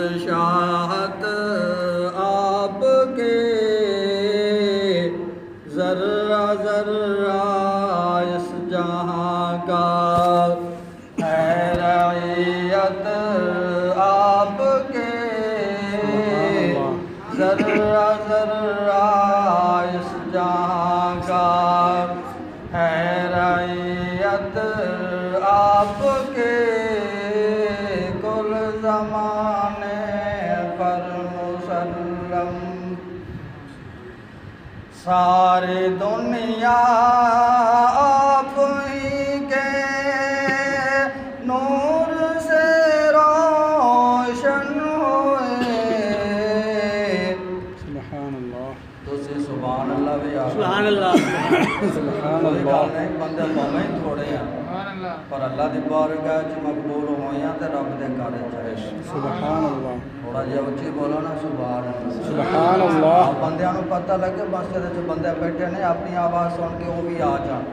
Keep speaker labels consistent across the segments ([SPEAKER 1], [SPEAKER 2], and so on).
[SPEAKER 1] بادشاہت آپ کے ذرہ ذرہ اس جہاں کا ہے رعیت آپ کے ذرہ ذرہ اس جہاں کا ہے رعیت آپ کے کل زمانے پر مسلم ساری دنیا آپ ہی کے نور سے روشن ہوئے
[SPEAKER 2] سبحان اللہ
[SPEAKER 1] تو سے سبحان اللہ بھی آ
[SPEAKER 3] سبحان اللہ
[SPEAKER 2] سبحان
[SPEAKER 1] کوئی
[SPEAKER 2] اللہ
[SPEAKER 1] گل نہیں بندے پاویں تھوڑے ہیں پر اللہ دی بارگاہ وچ مقبول ہوئیاں تے رب دے گھر وچ رہے
[SPEAKER 2] سبحان اللہ
[SPEAKER 1] تھوڑا جہا اچھی بولو نا سبحان اللہ
[SPEAKER 2] سبحان اللہ
[SPEAKER 1] بندیاں نوں پتہ لگے مسجد وچ بندے بیٹھے نے اپنی آواز سن کے وہ بھی آ جان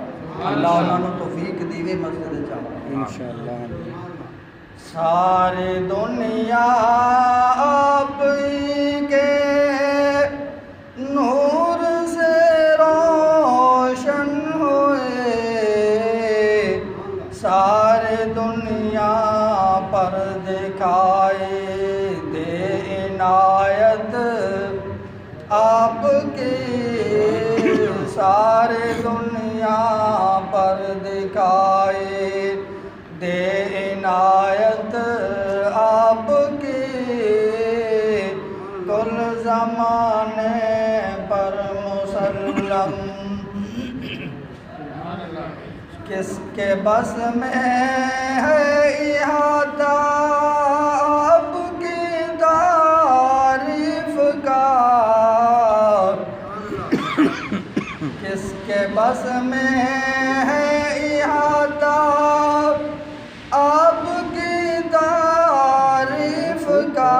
[SPEAKER 1] اللہ انہاں نوں توفیق دیوے مسجد وچ آون
[SPEAKER 2] انشاءاللہ
[SPEAKER 1] ساری دنیا آپ ہی کے نور سے روشن ہوئے ساری دنیا پر دکھائی دے عنایت آپ کی ساری دنیا پر دکھائی دے عنایت آپ کی کل زمانے پر مسلم کس کے بس میں ہے احاطہ آپ کی تعریف کا کس کے بس میں ہے احاطہ آپ کی تعریف کا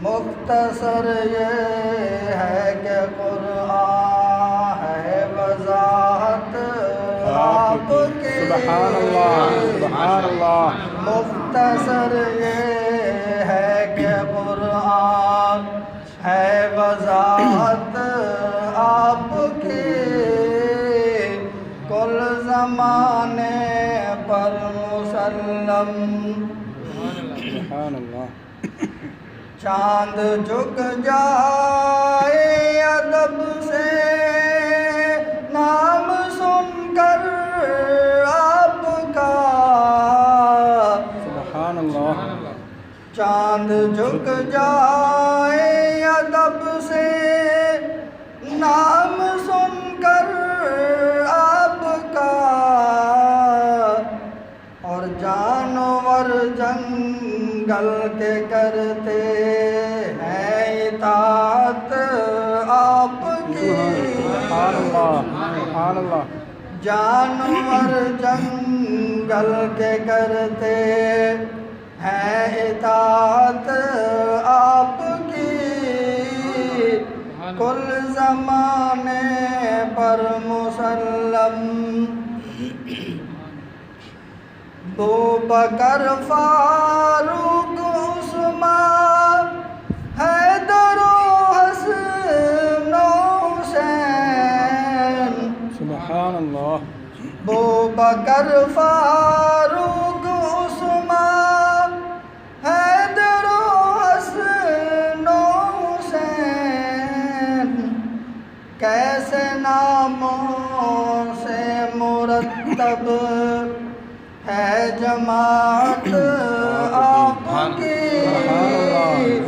[SPEAKER 1] مختصر یہ ہے کہ قرآن ہے وضاحت آپ کی
[SPEAKER 2] سبحان اللہ سبحان اللہ
[SPEAKER 1] مختصر یہ ہے کہ قرآن ہے وضاحت آپ کی کل زمانے پر مسلم
[SPEAKER 2] سبحان اللہ
[SPEAKER 1] چاند جھک جائے ادب سے نام سن کر آپ کا
[SPEAKER 2] سبحان اللہ
[SPEAKER 1] چاند جھک جائے ادب سے نام سن کر آپ کا اور جانور جنگل کے کرتے ہیں اطاعت آپ کی
[SPEAKER 2] سبحان اللہ سبحان اللہ
[SPEAKER 1] جانور جنگل کے کرتے ہیں اطاعت آپ کی کل زمانے پر مسلم ابوبکر فاروق عثمان حیدر و حسن و حسین
[SPEAKER 2] سبحان اللہ
[SPEAKER 1] ابوبکر فاروق عثمان حیدر و حسن و حسین کیسے ناموں سے مرتب ہے جماعت آپ کی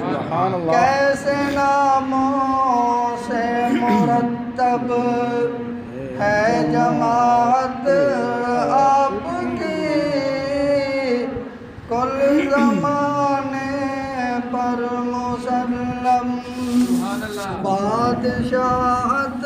[SPEAKER 2] سبحان اللہ
[SPEAKER 1] کیسے ناموں سے مرتب ہے جماعت آپ کی کل زمانے پر مسلم بادشاہت